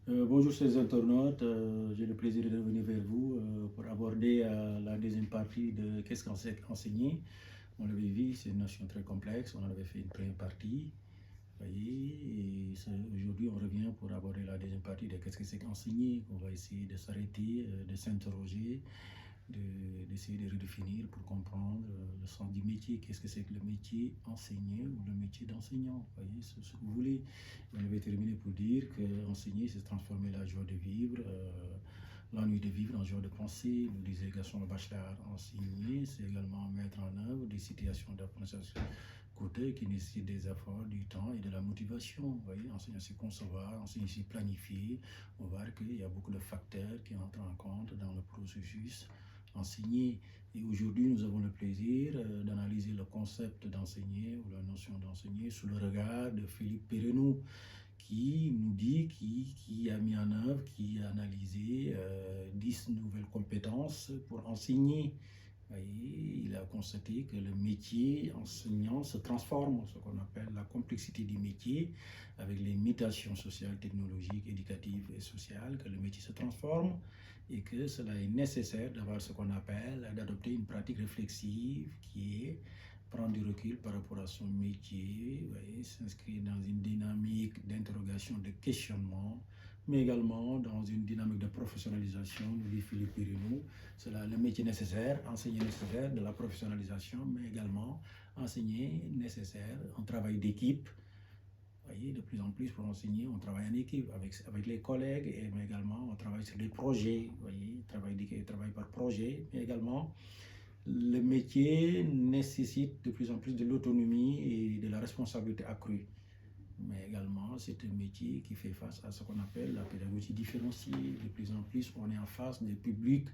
Bonjour chers internautes, j'ai le plaisir de revenir vers vous pour aborder la deuxième partie de qu'est-ce qu'on sait enseigner. On l'avait vu, c'est une notion très complexe, on en avait fait une première partie, voyez, et aujourd'hui on revient pour aborder la deuxième partie de qu'est-ce que c'est qu'enseigner. On va essayer de s'arrêter, de s'interroger, d'essayer de redéfinir pour comprendre le sens du métier. Qu'est-ce que c'est que le métier enseigné ou le métier d'enseignant? Vous voyez, c'est ce que vous voulez. On avait terminé pour dire que enseigner, c'est transformer la joie de vivre, l'ennui de vivre en joie de penser. Nous disait Gaston Bachelard, enseigner, c'est également mettre en œuvre des situations d'apprentissage coûteux qui nécessitent des efforts, du temps et de la motivation. Vous voyez, enseigner, c'est concevoir, enseigner, c'est planifier. On va voir qu'il y a beaucoup de facteurs qui entrent en compte dans le processus enseigner. Et aujourd'hui, nous avons le plaisir d'analyser le concept d'enseigner ou la notion d'enseigner sous le regard de Philippe Perrenaud, qui nous dit, qui a mis en œuvre, qui a analysé 10 nouvelles compétences pour enseigner. Et il a constaté que le métier enseignant se transforme, ce qu'on appelle la complexité du métier, avec les mutations sociales, technologiques, éducatives et sociales, que le métier se transforme et que cela est nécessaire d'avoir ce qu'on appelle, d'adopter une pratique réflexive qui est prendre du recul par rapport à son métier, s'inscrire dans une dynamique d'interrogation, de questionnement, mais également dans une dynamique de professionnalisation, nous dit Philippe Perrenaud. C'est le métier nécessaire, enseigner nécessaire de la professionnalisation, mais également enseigner nécessaire, un travail d'équipe. Voyez, de plus en plus pour enseigner, on travaille en équipe avec les collègues, et mais également on travaille sur des projets, voyez, travail par projet, mais également le métier nécessite de plus en plus de l'autonomie et de la responsabilité accrue. Mais également, c'est un métier qui fait face à ce qu'on appelle la pédagogie différenciée. De plus en plus, on est en face des publics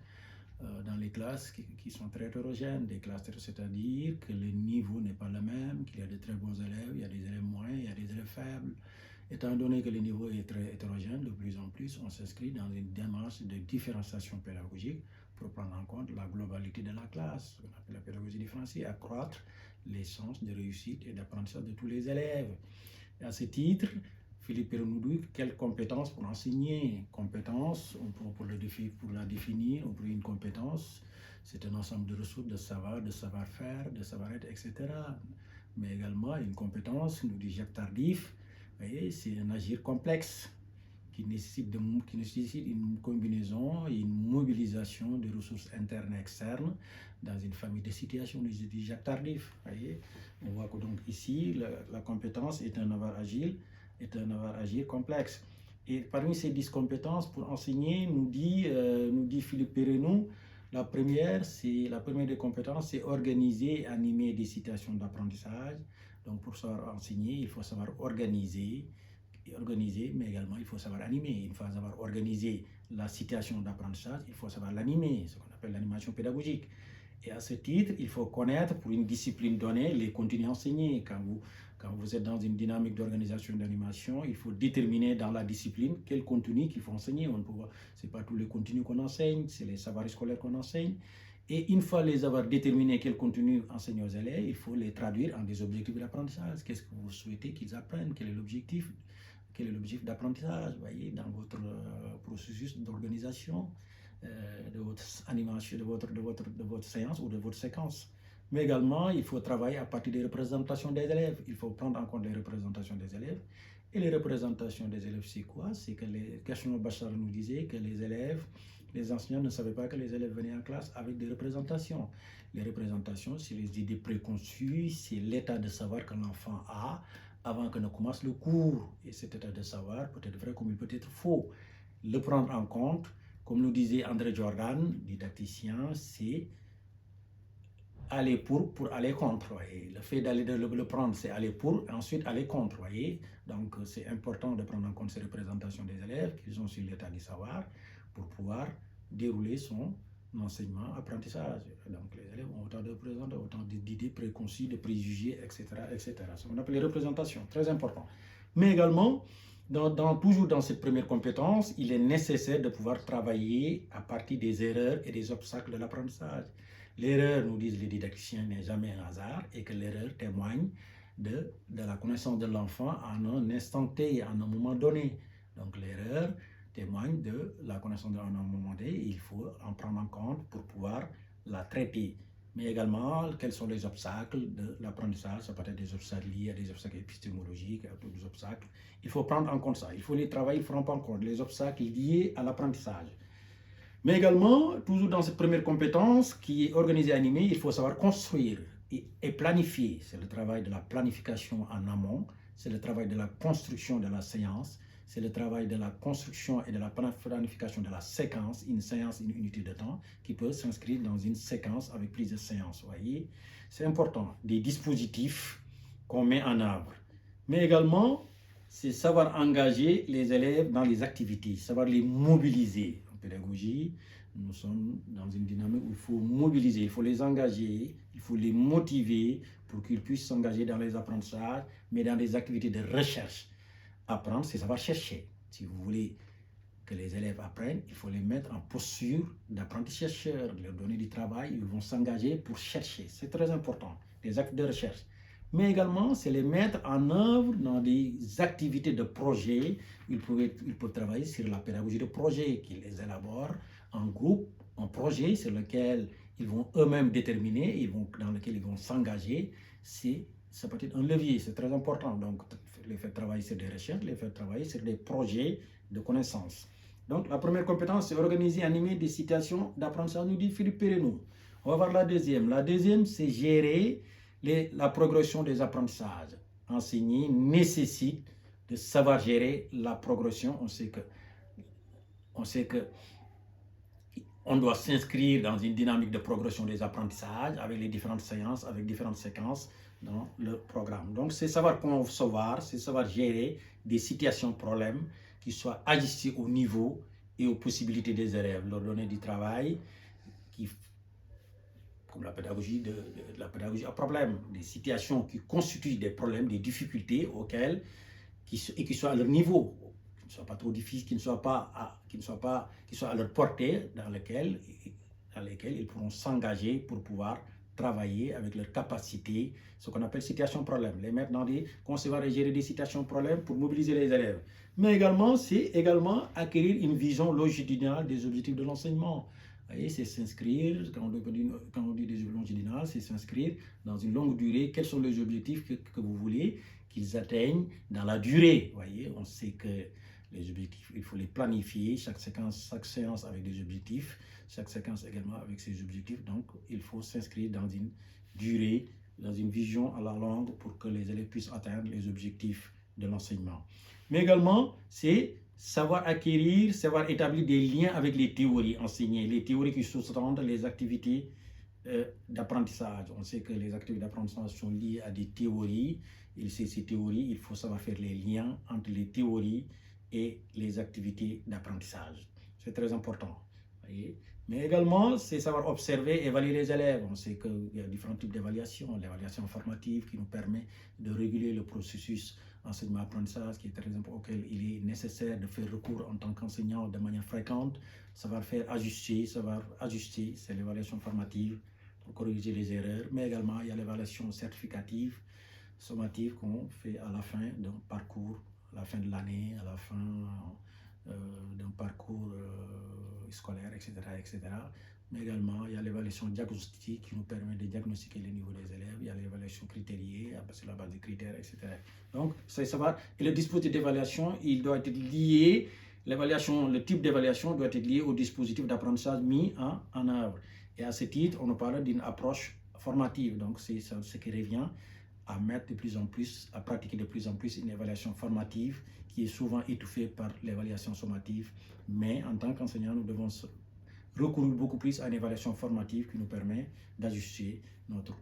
dans les classes qui sont très hétérogènes, des classes, c'est-à-dire que le niveau n'est pas le même, qu'il y a de très bons élèves, il y a des élèves moyens, il y a des élèves faibles. Étant donné que le niveau est très hétérogène, de plus en plus, on s'inscrit dans une démarche de différenciation pédagogique pour prendre en compte la globalité de la classe, ce qu'on appelle la pédagogie différenciée, accroître les chances de réussite et d'apprentissage de tous les élèves. Et à ce titre, Philippe Perrenaud dit quelles compétences pour enseigner. Compétences, pour la définir, on peut dire une compétence, c'est un ensemble de ressources, de savoir, de savoir-faire, de savoir-être, etc. Mais également, une compétence, nous dit Jacques Tardif, c'est un agir complexe qui nécessite une combinaison et une mobilisation de ressources internes et externes dans une famille de situations, nous dit Jacques Tardif. On voit que donc ici, la compétence est un avoir agir complexe. Et parmi ces 10 compétences pour enseigner, nous dit Philippe Perrenaud, la première des compétences, c'est organiser et animer des situations d'apprentissage. Donc pour savoir enseigner, il faut savoir organiser, mais également il faut savoir animer. Il faut savoir organiser la situation d'apprentissage, il faut savoir l'animer, ce qu'on appelle l'animation pédagogique. Et à ce titre, il faut connaître pour une discipline donnée les contenus enseignés. Quand vous êtes dans une dynamique d'organisation et d'animation, il faut déterminer dans la discipline quel contenu qu'il faut enseigner. Ce n'est pas tous les contenus qu'on enseigne, c'est les savoirs scolaires qu'on enseigne. Et une fois les avoir déterminés quel contenu enseigner aux élèves, il faut les traduire en des objectifs d'apprentissage. Qu'est-ce que vous souhaitez qu'ils apprennent? Quel est l'objectif? Quel est l'objectif d'apprentissage, voyez, dans votre processus d'organisation de votre animation, de votre séance ou de votre séquence. Mais également, il faut travailler à partir des représentations des élèves. Il faut prendre en compte les représentations des élèves. Et les représentations des élèves, c'est quoi? C'est que Gaston Bachelard nous disait que les enseignants ne savaient pas que les élèves venaient en classe avec des représentations. Les représentations, c'est les idées préconçues, c'est l'état de savoir que l'enfant a avant que ne commence le cours. Et cet état de savoir peut être vrai comme il peut être faux. Le prendre en compte, comme nous disait André Jordan, didacticien, c'est aller pour aller contre. Voyez. Le fait d'aller le prendre, c'est aller pour, et ensuite aller contre. Voyez. Donc, c'est important de prendre en compte ces représentations des élèves qui sont sur l'état du savoir pour pouvoir dérouler son enseignement, apprentissage. Donc, les élèves ont autant de représentations, autant d'idées préconçues, de préjugés, etc., etc. Ce qu'on appelle les représentations, très important. Mais également, toujours dans cette première compétence, il est nécessaire de pouvoir travailler à partir des erreurs et des obstacles de l'apprentissage. L'erreur, nous disent les didacticiens, n'est jamais un hasard et que l'erreur témoigne de la connaissance de l'enfant en un instant T, en un moment donné. Donc l'erreur témoigne de la connaissance d'un moment donné. Il faut en prendre en compte pour pouvoir la traiter. Mais également, quels sont les obstacles de l'apprentissage? Ça peut être des obstacles liés à des obstacles épistémologiques, à d'autres obstacles. Il faut prendre en compte ça. Il faut les travailler, il faut prendre en compte les obstacles liés à l'apprentissage. Mais également, toujours dans cette première compétence qui est organisée et animée, il faut savoir construire et planifier. C'est le travail de la planification en amont, c'est le travail de la construction de la séance, c'est le travail de la construction et de la planification de la séquence, une séance, une unité de temps qui peut s'inscrire dans une séquence avec plusieurs séances. Vous voyez, c'est important. Des dispositifs qu'on met en œuvre. Mais également, c'est savoir engager les élèves dans les activités, savoir les mobiliser. En pédagogie, nous sommes dans une dynamique où il faut mobiliser, il faut les engager, il faut les motiver pour qu'ils puissent s'engager dans les apprentissages, mais dans des activités de recherche. Apprendre, c'est savoir chercher. Si vous voulez que les élèves apprennent, il faut les mettre en posture d'apprenti-chercheurs, leur donner du travail, ils vont s'engager pour chercher. C'est très important, des actes de recherche. Mais également, c'est les mettre en œuvre dans des activités de projet. Ils peuvent travailler sur la pédagogie de projet, qu'ils les élaborent en groupe, en projet sur lequel ils vont eux-mêmes déterminer, dans lequel ils vont s'engager. Ça peut être un levier, c'est très important. Donc, les faire travailler sur des recherches, les faire travailler sur des projets de connaissances. Donc, la première compétence, c'est organiser, animer des situations d'apprentissage, nous dit Philippe Pérenou. On va voir la deuxième. La deuxième, c'est gérer la progression des apprentissages. Enseigner nécessite de savoir gérer la progression. On sait que on doit s'inscrire dans une dynamique de progression des apprentissages avec les différentes séances, avec différentes séquences dans le programme. Donc, c'est savoir concevoir, c'est savoir gérer des situations problèmes qui soient ajustées au niveau et aux possibilités des élèves, leur donner du travail, comme la pédagogie la pédagogie à problème, des situations qui constituent des problèmes, des difficultés auxquelles, qui soient à leur niveau, qui ne soient pas trop difficiles, qui soient à leur portée, dans lesquelles ils pourront s'engager pour pouvoir travailler avec leur capacité, ce qu'on appelle situation problème, les mettre dans concevoir et gérer des situations problèmes pour mobiliser les élèves. Mais également, c'est acquérir une vision longitudinale des objectifs de l'enseignement. C'est s'inscrire, quand on dit des objectifs longitudinales, c'est s'inscrire dans une longue durée. Quels sont les objectifs que vous voulez qu'ils atteignent dans la durée? Voyez, on sait que les objectifs, il faut les planifier, chaque séance avec des objectifs, chaque séquence également avec ses objectifs. Donc, il faut s'inscrire dans une durée, dans une vision à la longue pour que les élèves puissent atteindre les objectifs de l'enseignement. Mais également, c'est savoir acquérir, savoir établir des liens avec les théories enseignées, les théories qui sous-tendent les activités d'apprentissage. On sait que les activités d'apprentissage sont liées à des théories. Ces théories, il faut savoir faire les liens entre les théories et les activités d'apprentissage. C'est très important. Voyez. Mais également, c'est savoir observer et évaluer les élèves. On sait qu'il y a différents types d'évaluation. L'évaluation formative qui nous permet de réguler le processus enseignement-apprentissage, qui est très important, auquel il est nécessaire de faire recours en tant qu'enseignant de manière fréquente. Savoir ajuster, c'est l'évaluation formative pour corriger les erreurs. Mais également, il y a l'évaluation certificative, sommative qu'on fait à la fin d'un parcours, à la fin de l'année, à la fin d'un parcours scolaire, etc., etc. Mais également, il y a l'évaluation diagnostique qui nous permet de diagnostiquer le niveau des élèves. Il y a l'évaluation critériée, sur la base des critères, etc. Donc, c'est savoir. Et le dispositif d'évaluation, il doit être lié. Le type d'évaluation doit être lié au dispositif d'apprentissage mis en œuvre. Et à ce titre, on nous parle d'une approche formative. Donc, c'est ce qui revient à mettre de plus en plus, à pratiquer de plus en plus une évaluation formative qui est souvent étouffée par l'évaluation sommative. Mais en tant qu'enseignant, nous devons recourir beaucoup plus à une évaluation formative qui nous permet d'ajuster notre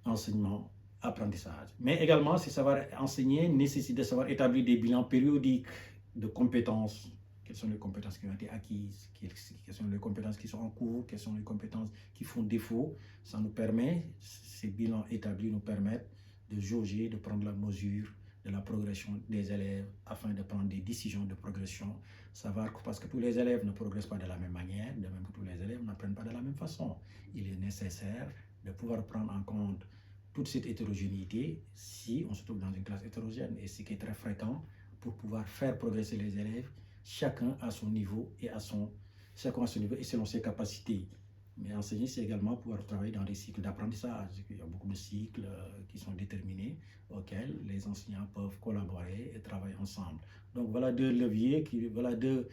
enseignement, apprentissage. Mais également, c'est savoir enseigner nécessite de savoir établir des bilans périodiques de compétences. Quelles sont les compétences qui ont été acquises, quelles sont les compétences qui sont en cours, quelles sont les compétences qui font défaut. Ça nous permet, ces bilans établis nous permettent de jauger, de prendre la mesure de la progression des élèves afin de prendre des décisions de progression. Savoir que, parce que tous les élèves ne progressent pas de la même manière, de même que tous les élèves n'apprennent pas de la même façon. Il est nécessaire de pouvoir prendre en compte toute cette hétérogénéité si on se trouve dans une classe hétérogène, et ce qui est très fréquent, pour pouvoir faire progresser les élèves. chacun à son niveau et selon ses capacités. Mais enseigner, c'est également pouvoir travailler dans des cycles d'apprentissage. Il y a beaucoup de cycles qui sont déterminés, auxquels les enseignants peuvent collaborer et travailler ensemble. Donc voilà deux leviers, voilà deux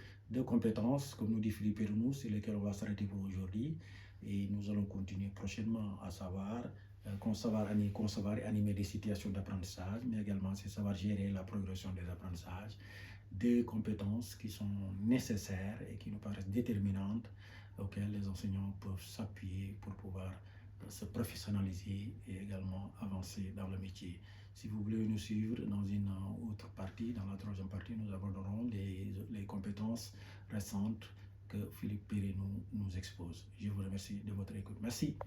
compétences, comme nous dit Philippe Péronou, sur lesquelles on va s'arrêter pour aujourd'hui. Et nous allons continuer prochainement à concevoir et animer des situations d'apprentissage, mais également c'est savoir gérer la progression des apprentissages, des compétences qui sont nécessaires et qui nous paraissent déterminantes, auxquelles les enseignants peuvent s'appuyer pour pouvoir se professionnaliser et également avancer dans le métier. Si vous voulez nous suivre dans une autre partie, dans la troisième partie, nous aborderons les compétences récentes que Philippe Péronou nous expose. Je vous remercie de votre écoute. Merci.